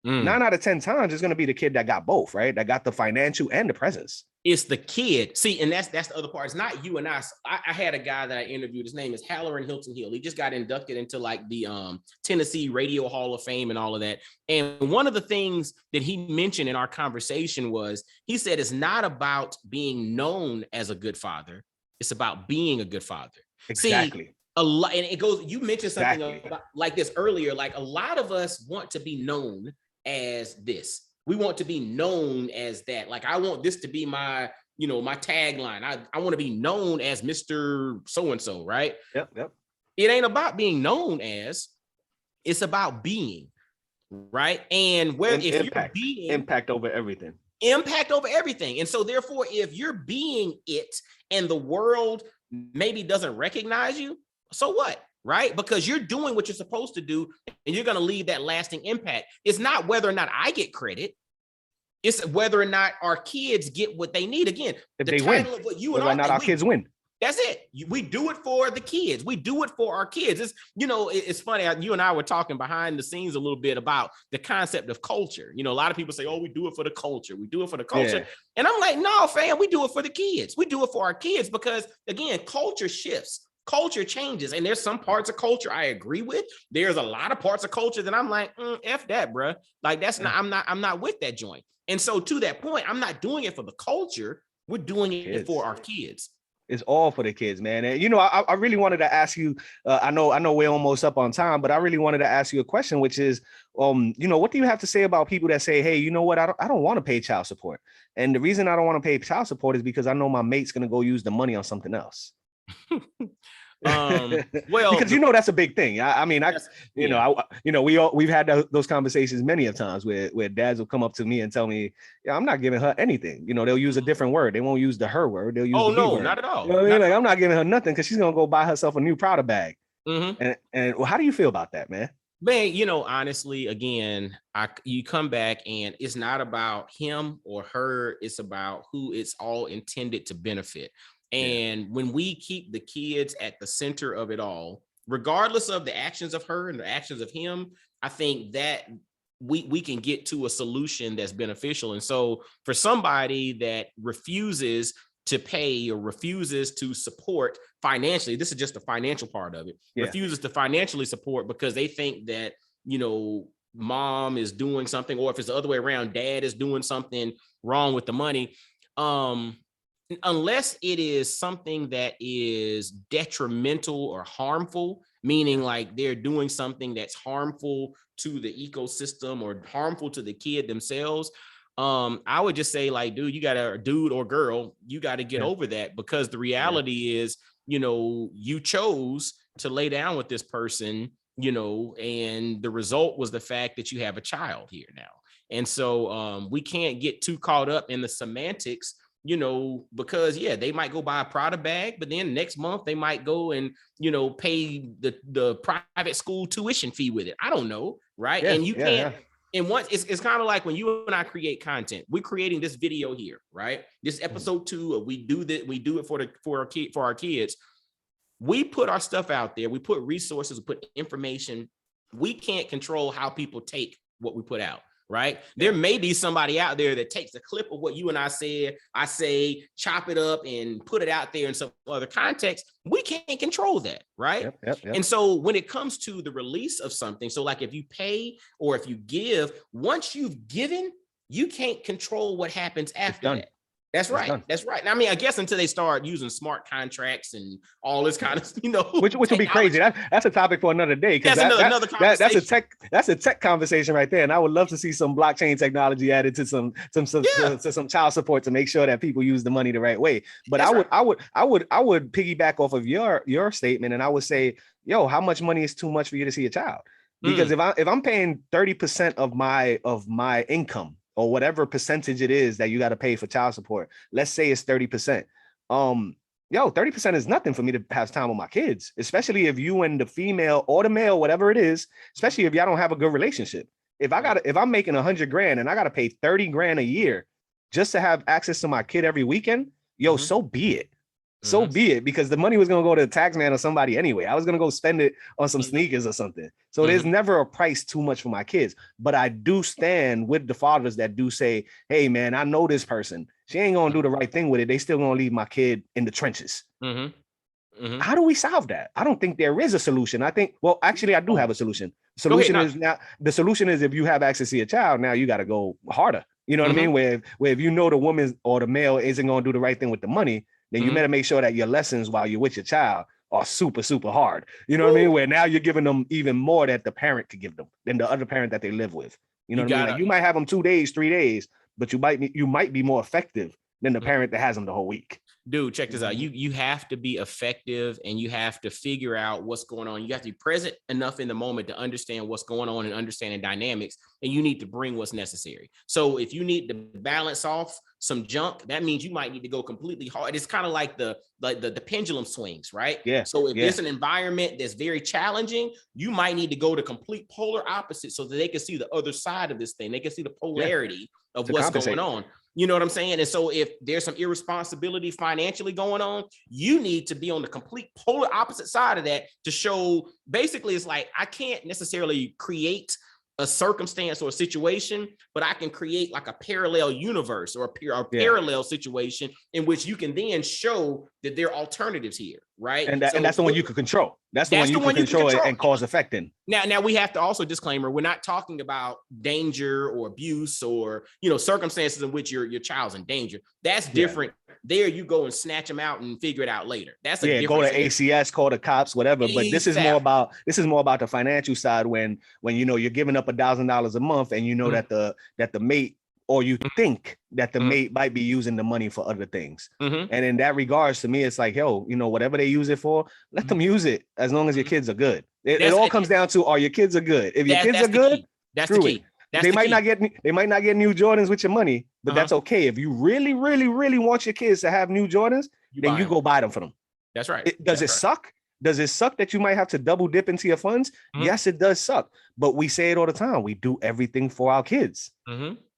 9 out of 10 times it's going to be the kid that got both, right? That got the financial and the presence. It's the kid. See, and that's the other part. It's not you and I. I had a guy that I interviewed. His name is Halloran Hilton Hill. He just got inducted into like the Tennessee Radio Hall of Fame and all of that. And one of the things that he mentioned in our conversation was, he said, it's not about being known as a good father. It's about being a good father. Exactly. See, a lot, and it goes, you mentioned something about, like this earlier, like a lot of us want to be known as this. We want to be known as that. Like, I want this to be my, my tagline. I want to be known as Mr. So-and-so, right? Yep. It ain't about being known as, it's about being, right? And where, if you're being, impact over everything. And so therefore, if you're being it and the world maybe doesn't recognize you, so what? Right? Because you're doing what you're supposed to do, and you're going to leave that lasting impact. It's not whether or not I get credit. It's whether or not our kids get what they need. Again, if the title of what you and our kids win. That's it. We do it for the kids. We do it for our kids. It's, it's funny. You and I were talking behind the scenes a little bit about the concept of culture. A lot of people say, oh, we do it for the culture. We do it for the culture. Yeah. And I'm like, no, fam, we do it for the kids. We do it for our kids, because again, culture shifts. Culture changes, and there's some parts of culture I agree with. There's a lot of parts of culture that I'm like, F that, bro. Like, that's not, I'm not with that joint. And so to that point, I'm not doing it for the culture. We're doing it for our kids. It's all for the kids, man. And, I really wanted to ask you, I know we're almost up on time, but I really wanted to ask you a question, which is, what do you have to say about people that say, hey, you know what? I don't want to pay child support. And the reason I don't want to pay child support is because I know my mate's going to go use the money on something else. Well, because that's a big thing. We've had those conversations many of times where dads will come up to me and tell me, yeah, I'm not giving her anything. They'll use a different word. They won't use the her word. They'll use the he word. Not at all. Like, I'm not giving her nothing because she's gonna go buy herself a new Prada bag. And well, how do you feel about that, man? Man, honestly, again, you come back and it's not about him or her. It's about who it's all intended to benefit. And when we keep the kids at the center of it all, regardless of the actions of her and the actions of him, I think that we can get to a solution that's beneficial. And so for somebody that refuses to pay or refuses to support financially, this is just the financial part of it, refuses to financially support because they think that, mom is doing something, or if it's the other way around, dad is doing something wrong with the money. Unless it is something that is detrimental or harmful, meaning like they're doing something that's harmful to the ecosystem or harmful to the kid themselves, I would just say, like, dude, dude or girl, you got to get over that, because the reality is, you chose to lay down with this person, and the result was the fact that you have a child here now. And so we can't get too caught up in the semantics, because they might go buy a Prada bag, but then next month they might go and, pay the private school tuition fee with it. I don't know. Right. And you can't. And once it's kind of like when you and I create content, we're creating this video here, right? This episode 2 of we do it for our kids. We put our stuff out there. We put resources, we put information we can't control how people take what we put out. Right. Yeah. There may be somebody out there that takes a clip of what you and I said, chop it up and put it out there in some other context. We can't control that. Right. Yep. And so when it comes to the release of something, so like if you pay or if you give, once you've given, you can't control what happens after that. That's right. That's right. I mean, I guess until they start using smart contracts and all this kind of, which would be crazy. That's a topic for another day. That's another conversation. That's a tech conversation right there. And I would love to see some blockchain technology added to some child support to make sure that people use the money the right way. But I would piggyback off of your statement, and I would say, yo, how much money is too much for you to see a child? Because if I'm paying 30% of my income, or whatever percentage it is that you got to pay for child support, let's say it's 30%. 30% is nothing for me to have time with my kids, especially if you and the female or the male, whatever it is, especially if y'all don't have a good relationship. If I'm making $100,000 and I got to pay $30,000 a year just to have access to my kid every weekend, so be it. So be it, because the money was going to go to the tax man or somebody anyway. I was going to go spend it on some sneakers or something. So there's never a price too much for my kids. But I do stand with the fathers that do say, hey, man, I know this person. She ain't going to do the right thing with it. They still going to leave my kid in the trenches. How do we solve that? I don't think there is a solution. I think, well, actually, I do have a solution. The solution is if you have access to your child, now you got to go harder. You know what I mean? Where if you know the woman or the male isn't going to do the right thing with the money, then you better make sure that your lessons while you're with your child are super, super hard. You know what I mean? Where now you're giving them even more that the parent could give them than the other parent that they live with. You know what I mean? Like you might have them 2 days, 3 days, but you might be more effective than the parent that has them the whole week. Dude, check this out. You have to be effective, and you have to figure out what's going on. You have to be present enough in the moment to understand what's going on and understanding dynamics, and you need to bring what's necessary. So if you need to balance off some junk, that means you might need to go completely hard. It's kind of like the pendulum swings, right? Yeah. So if there's an environment that's very challenging, you might need to go to complete polar opposite so that they can see the other side of this thing. They can see the polarity of what's going on. You know what I'm saying? And so if there's some irresponsibility financially going on, you need to be on the complete polar opposite side of that to show, basically, it's like, I can't necessarily create a circumstance or a situation, but I can create like a parallel universe or a parallel situation in which you can then show that there are alternatives here, right? And that's the one you can control. That's the one you can control and cause effect in. Now we have to also disclaimer, we're not talking about danger or abuse or, circumstances in which your child's in danger. That's different. There you go and snatch them out and figure it out later. That's a go to ACS, call the cops, whatever. But this is more about the financial side when you're giving up $1,000 a month and you know that the mate, or you think that the mate might be using the money for other things. And in that regards, to me, it's like, whatever they use it for, let them use it as long as your kids are good. It all comes down to, are your kids are good? If your kids are good, that's the key. They might not get new Jordans with your money, but that's okay. If you really, really, really want your kids to have new Jordans, then you go buy them for them. That's right. Does it suck? Does it suck that you might have to double dip into your funds? Yes, it does suck. But we say it all the time. We do everything for our kids.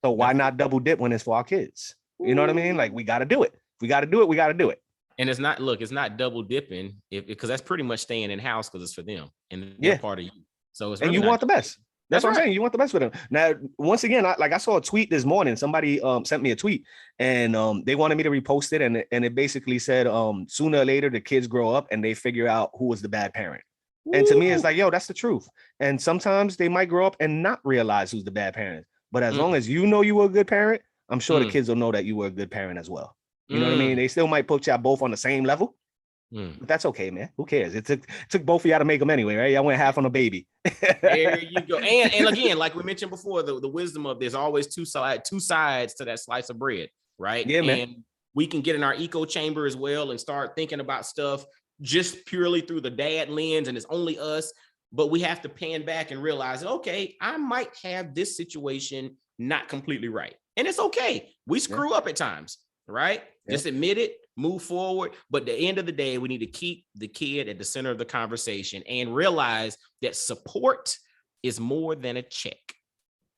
So why not double dip when it's for our kids? You know what I mean? Like, we got to do it. If we got to do it, we got to do it. And it's not double dipping because that's pretty much staying in house because it's for them and they're part of you. So it's really, and you want the best. That's what I'm saying. You want the best for them. Now, once again, I saw a tweet this morning. Somebody sent me a tweet, and they wanted me to repost it, and it basically said, sooner or later the kids grow up and they figure out who was the bad parent. And to me, it's like, yo, that's the truth. And sometimes they might grow up and not realize who's the bad parent. But as long as you know you were a good parent, I'm sure the kids will know that you were a good parent as well. You know what I mean? They still might put y'all both on the same level. But that's okay, man. Who cares? It took both of y'all to make them anyway, right? Y'all went half on a baby. There you go. And again, like we mentioned before, the wisdom of there's always two sides to that slice of bread, right? Yeah, man. And we can get in our echo chamber as well and start thinking about stuff just purely through the dad lens, and it's only us. But we have to pan back and realize, okay, I might have this situation not completely right, and it's okay. We screw up at times, right? Just admit it. Move forward. But at the end of the day, we need to keep the kid at the center of the conversation and realize that support is more than a check.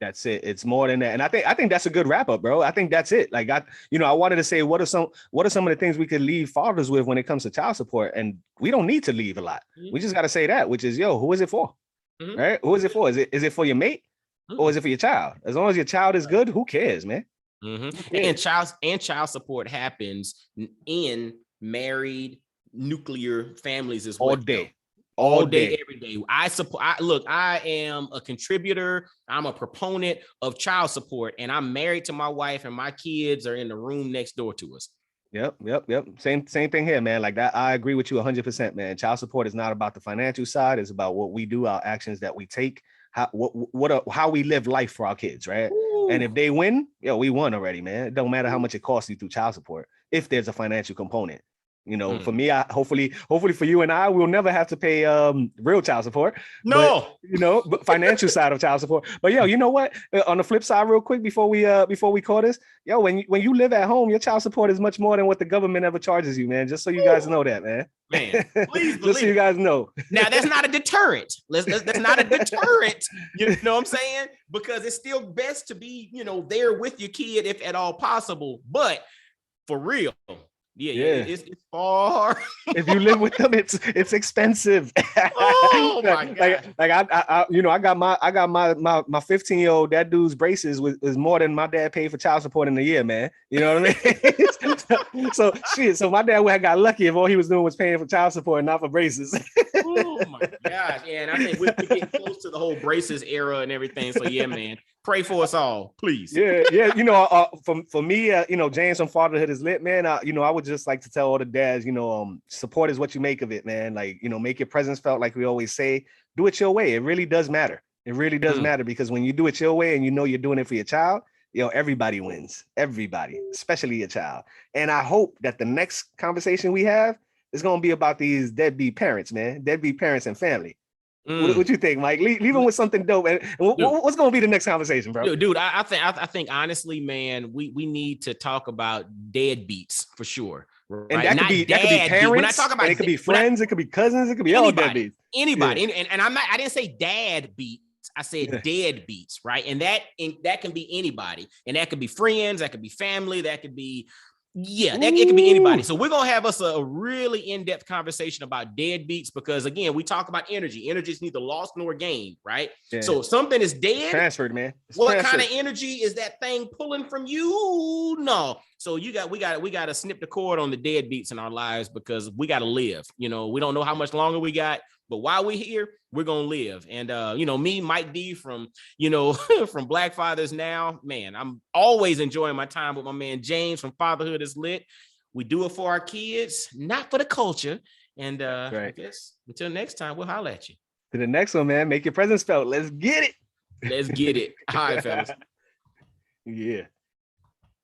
That's it. It's more than that. And I think that's a good wrap up, bro. I think that's it. Like I wanted to say, what are some of the things we could leave fathers with when it comes to child support? And we don't need to leave a lot. We just got to say that, which is, yo, who is it for? right? Who is it for? Is it for your mate or is it for your child? As long as your child is good, who cares, man? Who cares? And child support happens in married nuclear families as well. All day, every day. I am a contributor. I'm a proponent of child support, and I'm married to my wife, and my kids are in the room next door to us. Yep. Same thing here, man. Like that, I agree with you 100%, man. Child support is not about the financial side. It's about what we do, our actions that we take, how we live life for our kids, right? Ooh. And if they win, we won already, man. It don't matter how much it costs you through child support if there's a financial component. For me, hopefully for you and I, we'll never have to pay real child support. No, but financial side of child support. But you know what? On the flip side, real quick, before we call this, when you live at home, your child support is much more than what the government ever charges you, man. Just so you guys know that, man. Man, please just so you guys know. Now that's not a deterrent. That's not a deterrent. You know what I'm saying? Because it's still best to be, there with your kid if at all possible. But for real. Yeah, it's far. If you live with them, it's expensive. Oh my god! I got my 15-year-old. That dude's braces was more than my dad paid for child support in a year, man. You know what I mean? So my dad would have got lucky if all he was doing was paying for child support and not for braces. Oh my gosh! Yeah, and I think we're getting close to the whole braces era and everything. So yeah, man, pray for us all, please. Yeah. For me, James from Fatherhood is lit, man. I would just like to tell all the dads, support is what you make of it, man. Like, make your presence felt, like we always say. Do it your way. It really does matter. It really does matter, because when you do it your way and you're doing it for your child, everybody wins. Everybody, especially your child. And I hope that the next conversation we have is going to be about these deadbeat parents, man. Deadbeat parents and family. What you think, Mike? Leave them with something dope. And what's going to be the next conversation, bro? Dude, I think honestly, man, we need to talk about deadbeats for sure. Right? And that could be parents. When I talk about it could be friends, it could be cousins, it could be all deadbeats. Anybody. Yeah. And I didn't say dad beats. I said deadbeats, right? And that can be anybody. And that could be friends, that could be family, that could be it could be anybody. So we're going to have us a really in-depth conversation about deadbeats, because again, we talk about energy. Energy is neither lost nor gained, right? Yeah. So if something is dead, transferred, man. What kind of energy is that thing pulling from you? No. So we got to snip the cord on the deadbeats in our lives, because we got to live. We don't know how much longer we got, but while we're here, we're going to live. And, me, Mike D from, from Black Fathers Now, man, I'm always enjoying my time with my man, James from Fatherhood is Lit. We do it for our kids, not for the culture. And right. I guess until next time, we'll holler at you. To the next one, man. Make your presence felt. Let's get it. Let's get it. All right, fellas. Yeah.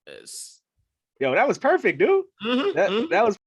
Yes. Yo, that was perfect, dude. That was